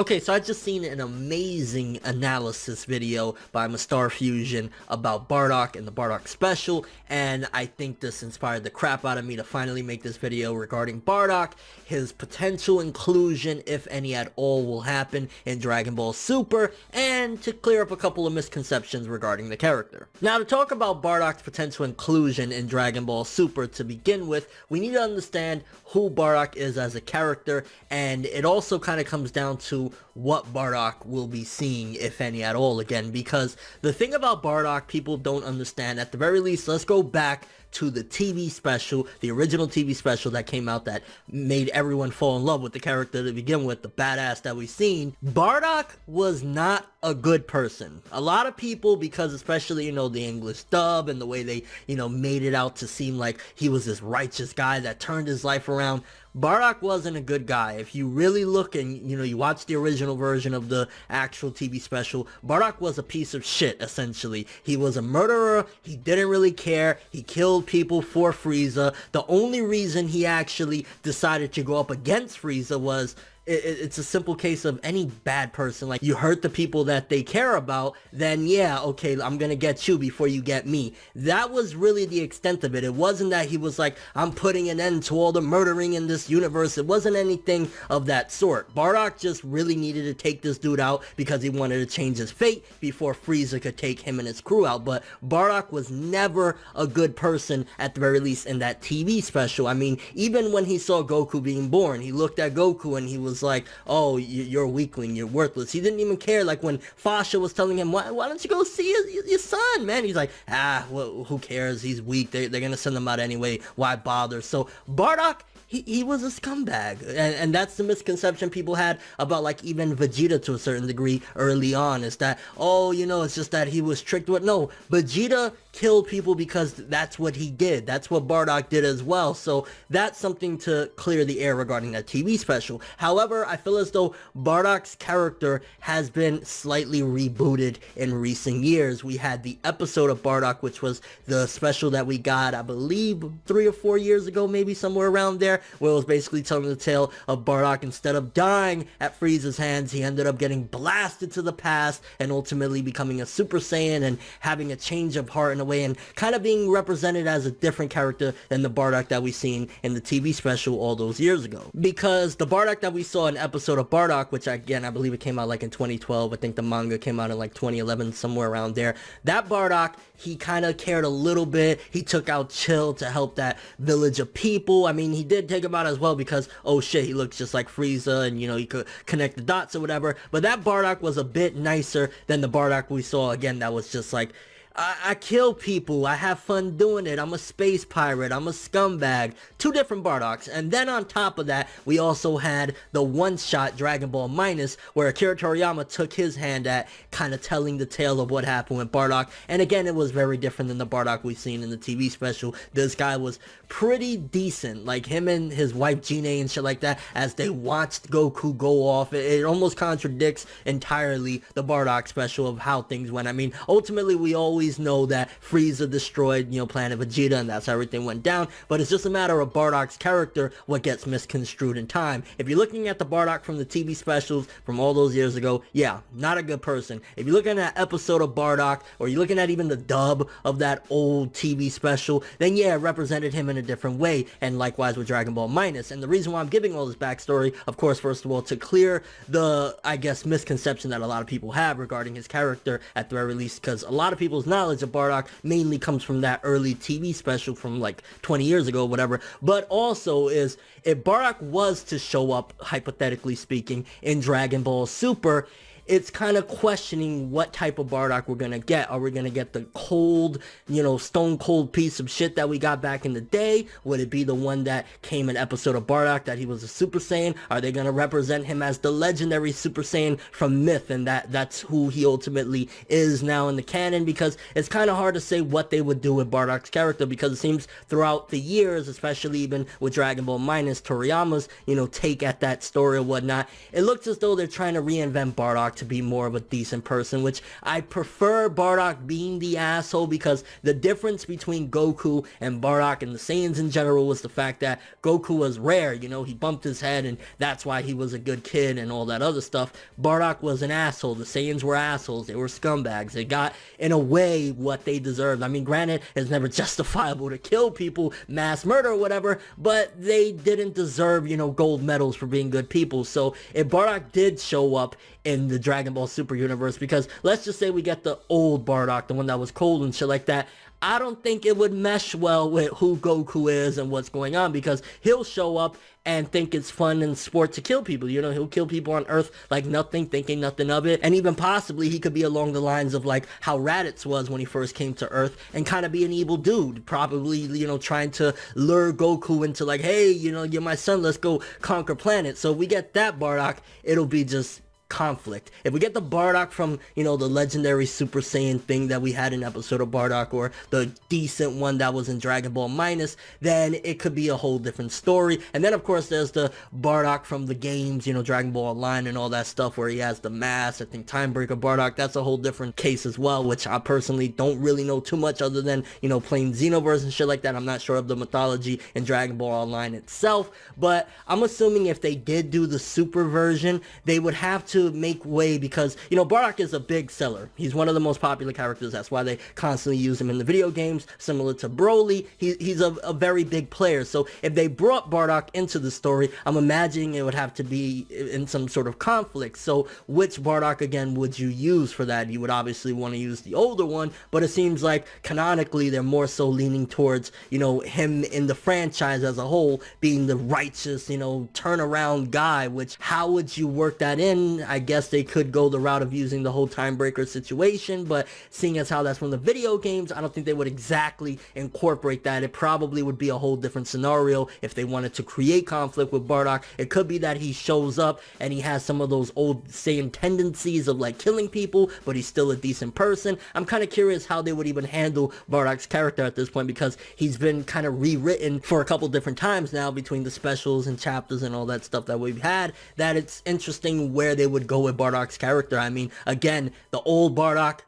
Okay, so I just seen an amazing analysis video by Mastar Fusion about Bardock and the Bardock special, and I think this inspired the crap out of me to finally make this video regarding Bardock, his potential inclusion, if any at all, will happen in Dragon Ball Super, and to clear up a couple of misconceptions regarding the character. Now, to talk about Bardock's potential inclusion in Dragon Ball Super to begin with, we need to understand who Bardock is as a character, and it also kind of comes down to what Bardock will be seeing, if any at all, again, because the thing about Bardock people don't understand, at the very least, let's go back to the TV special, the original TV special that came out that made everyone fall in love with the character to begin with, the badass that we've seen. Bardock was not a good person. A lot of people, because especially, the English dub and the way they, made it out to seem like he was this righteous guy that turned his life around, Bardock wasn't a good guy. If you really look and, you watch the original version of the actual TV special, Bardock was a piece of shit, essentially. He was a murderer. He didn't really care. He killed people for Frieza. The only reason he actually decided to go up against Frieza was it's a simple case of any bad person, like, you hurt the people that they care about, then yeah, okay, I'm gonna get you before you get me. That was really the extent of it. It wasn't that he was like, I'm putting an end to all the murdering in this universe. It wasn't anything of that sort. Bardock just really needed to take this dude out because he wanted to change his fate before Frieza could take him and his crew out. But Bardock was never a good person, at the very least in that TV special. I mean, even when he saw Goku being born, he looked at Goku and he was like, oh, you're a weakling, you're worthless. He didn't even care. Like when Fasha was telling him, why don't you go see your son, man? He's like, well, who cares? He's weak. They're gonna send him out anyway. Why bother? So Bardock, he was a scumbag, and that's the misconception people had about, like, even Vegeta to a certain degree early on, is that, oh, it's just that he was tricked with. No, Vegeta killed people because that's what he did. That's what Bardock did as well. So that's something to clear the air regarding that TV special. However, I feel as though Bardock's character has been slightly rebooted in recent years. We had the episode of Bardock, which was the special that we got, I believe, 3 or 4 years ago, maybe somewhere around there, where it was basically telling the tale of Bardock. Instead of dying at Frieza's hands, he ended up getting blasted to the past and ultimately becoming a Super Saiyan and having a change of heart in a way, and kind of being represented as a different character than the Bardock that we seen in the TV special all those years ago. Because the Bardock that we saw in episode of Bardock, which again, I believe it came out like in 2012, I think the manga came out in like 2011, somewhere around there. That Bardock, he kind of cared a little bit. He took out Chill to help that village of people. I mean, he did take him out as well because, oh shit, he looks just like Frieza, and he could connect the dots or whatever. But that Bardock was a bit nicer than the Bardock we saw, again, that was just like, I kill people, I have fun doing it, I'm a space pirate, I'm a scumbag. Two different Bardocks. And then on top of that, we also had the one-shot Dragon Ball Minus, where Akira Toriyama took his hand at kind of telling the tale of what happened with Bardock. And again, it was very different than the Bardock we've seen in the TV special. This guy was pretty decent, like him and his wife Gine and shit like that, as they watched Goku go off. It almost contradicts entirely the Bardock special of how things went. I mean, ultimately we always know that Frieza destroyed, Planet Vegeta, and that's how everything went down, but it's just a matter of Bardock's character, what gets misconstrued in time. If you're looking at the Bardock from the TV specials from all those years ago, yeah, not a good person. If you're looking at an episode of Bardock, or you're looking at even the dub of that old TV special, then yeah, it represented him in a different way, and likewise with Dragon Ball Minus. And the reason why I'm giving all this backstory, of course, first of all, to clear the, I guess, misconception that a lot of people have regarding his character, at the very least, because a lot of people's knowledge of Bardock mainly comes from that early TV special from like 20 years ago, whatever. But also is, if Bardock was to show up, hypothetically speaking, in Dragon Ball Super, it's kind of questioning what type of Bardock we're gonna get. Are we gonna get the cold, stone cold piece of shit that we got back in the day? Would it be the one that came in episode of Bardock that he was a Super Saiyan? Are they gonna represent him as the legendary Super Saiyan from myth, and that's who he ultimately is now in the canon? Because it's kind of hard to say what they would do with Bardock's character, because it seems throughout the years, especially even with Dragon Ball Minus, Toriyama's, take at that story or whatnot, it looks as though they're trying to reinvent Bardock to be more of a decent person, which I prefer Bardock being the asshole, because the difference between Goku and Bardock and the Saiyans in general was the fact that Goku was rare, you know, he bumped his head and that's why he was a good kid and all that other stuff. Bardock was an asshole. The Saiyans were assholes. They were scumbags. They got, in a way, what they deserved. I mean, granted, it's never justifiable to kill people, mass murder or whatever, but they didn't deserve, you know, gold medals for being good people. So if Bardock did show up in the Dragon Ball Super universe, because let's just say we get the old Bardock, the one that was cold and shit like that, I don't think it would mesh well with who Goku is and what's going on, because he'll show up and think it's fun and sport to kill people. You know, he'll kill people on Earth like nothing, thinking nothing of it. And even possibly he could be along the lines of like how Raditz was when he first came to Earth, and kind of be an evil dude, probably, you know, trying to lure Goku into like, hey, you know, you're my son, let's go conquer planets. So if we get that Bardock, it'll be just conflict. If we get the Bardock from, you know, the legendary Super Saiyan thing that we had in episode of Bardock, or the decent one that was in Dragon Ball Minus, then it could be a whole different story. And then of course there's the Bardock from the games, you know, Dragon Ball Online and all that stuff, where he has the mask. I think Timebreaker Bardock, that's a whole different case as well, which I personally don't really know too much other than, you know, playing Xenoverse and shit like that. I'm not sure of the mythology in Dragon Ball Online itself, but I'm assuming if they did do the Super version, they would have to make way, because, you know, Bardock is a big seller. He's one of the most popular characters. That's why they constantly use him in the video games, similar to Broly. He's a very big player. So if they brought Bardock into the story, I'm imagining it would have to be in some sort of conflict. So which Bardock again would you use for that? You would obviously want to use the older one, but it seems like canonically they're more so leaning towards, you know, him in the franchise as a whole being the righteous, you know, turnaround guy. Which, how would you work that in? I guess they could go the route of using the whole time breaker situation, but seeing as how that's from the video games, I don't think they would exactly incorporate that. It probably would be a whole different scenario if they wanted to create conflict with Bardock. It could be that he shows up and he has some of those old Saiyan tendencies of like killing people, but he's still a decent person. I'm kind of curious how they would even handle Bardock's character at this point, because he's been kind of rewritten for a couple different times now between the specials and chapters and all that stuff that we've had, that it's interesting where they would go with Bardock's character. I mean, again, the old Bardock,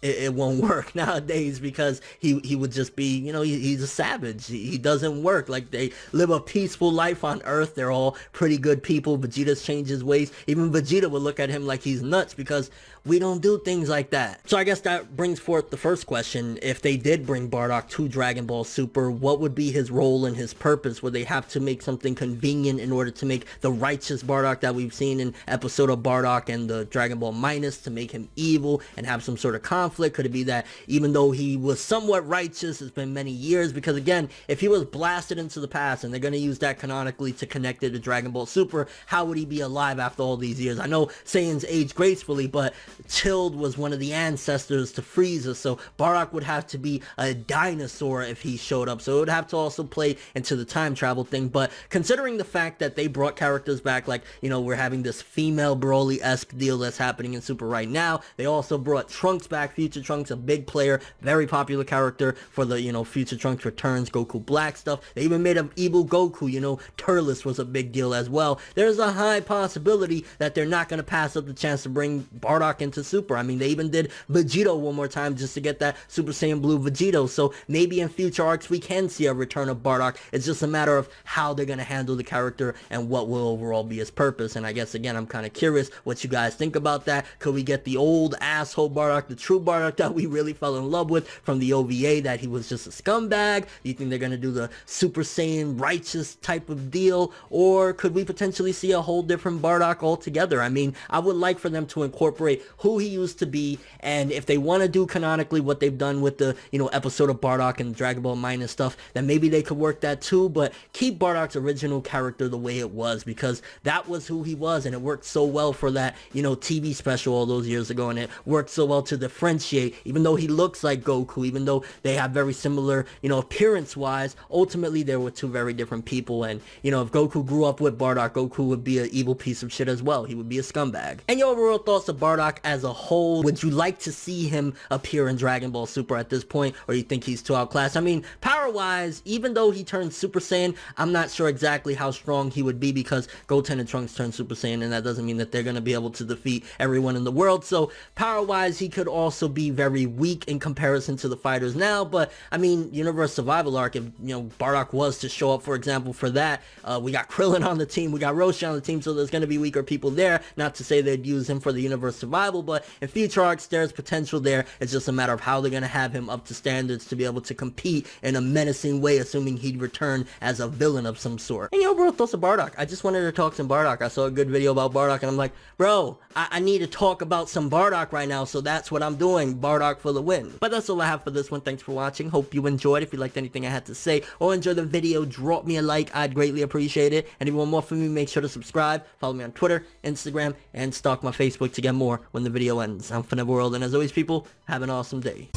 it won't work nowadays, because he would just be, you know, he's a savage. He doesn't work. Like, they live a peaceful life on Earth. They're all pretty good people. Vegeta's changed his ways. Even Vegeta would look at him like he's nuts, because we don't do things like that. So I guess that brings forth the first question. If they did bring Bardock to Dragon Ball Super, what would be his role and his purpose? Would they have to make something convenient in order to make the righteous Bardock that we've seen in episode of Bardock and the Dragon Ball Minus, to make him evil and have some sort of conflict? Could it be that even though he was somewhat righteous, it's been many years? Because again, if he was blasted into the past and they're going to use that canonically to connect it to Dragon Ball Super, how would he be alive after all these years? I know Saiyans age gracefully, but Chilled was one of the ancestors to Frieza, so Bardock would have to be a dinosaur if he showed up. So it would have to also play into the time travel thing. But considering the fact that they brought characters back, like, you know, we're having this female Broly-esque deal that's happening in Super right now. They also brought Trunks back, Future Trunks, a big player, very popular character for the, you know, Future Trunks Returns, Goku Black stuff. They even made an evil Goku, you know, Turles was a big deal as well. There's a high possibility that they're not going to pass up the chance to bring Bardock into Super. I mean, they even did Vegito one more time just to get that Super Saiyan Blue Vegito. So maybe in future arcs we can see a return of Bardock. It's just a matter of how they're going to handle the character and what will overall be his purpose. And I guess, again, I'm kind of curious what you guys think about that. Could we get the old asshole Bardock, the true Bardock that we really fell in love with from the OVA, that he was just a scumbag? Do you think they're going to do the Super Saiyan righteous type of deal? Or could we potentially see a whole different Bardock altogether? I mean, I would like for them to incorporate who he used to be, and if they want to do canonically what they've done with the, you know, episode of Bardock and Dragon Ball Minus stuff, then maybe they could work that too, but keep Bardock's original character the way it was, because that was who he was, and it worked so well for that, you know, TV special all those years ago, and it worked so well to the friendship differentiate, even though he looks like Goku, even though they have very similar, appearance-wise, ultimately they were two very different people. And, if Goku grew up with Bardock, Goku would be an evil piece of shit as well. He would be a scumbag. And your overall thoughts of Bardock as a whole? Would you like to see him appear in Dragon Ball Super at this point, or you think he's too outclassed? I mean, power-wise, even though he turned Super Saiyan, I'm not sure exactly how strong he would be, because Goten and Trunks turned Super Saiyan, and that doesn't mean that they're going to be able to defeat everyone in the world. So power-wise, he could also be very weak in comparison to the fighters now. But I mean, Universe Survival Arc, if Bardock was to show up, for example, for that, we got Krillin on the team, we got Roshi on the team, so there's going to be weaker people there. Not to say they'd use him for the Universe Survival, but in future arcs, there's potential there. It's just a matter of how they're going to have him up to standards to be able to compete in a menacing way, assuming he'd return as a villain of some sort. And bro, thoughts of Bardock? I just wanted to talk some Bardock. I saw a good video about Bardock, and I'm like, bro, I need to talk about some Bardock right now, so that's what I'm doing. Bardock for the win. But that's all I have for this one. Thanks for watching. Hope you enjoyed. If you liked anything I had to say or enjoyed the video, drop me a like. I'd greatly appreciate it. And if you want more from me, make sure to subscribe. Follow me on Twitter, Instagram, and stalk my Facebook to get more when the video ends. I'm ForneverWorld, and as always, people, have an awesome day.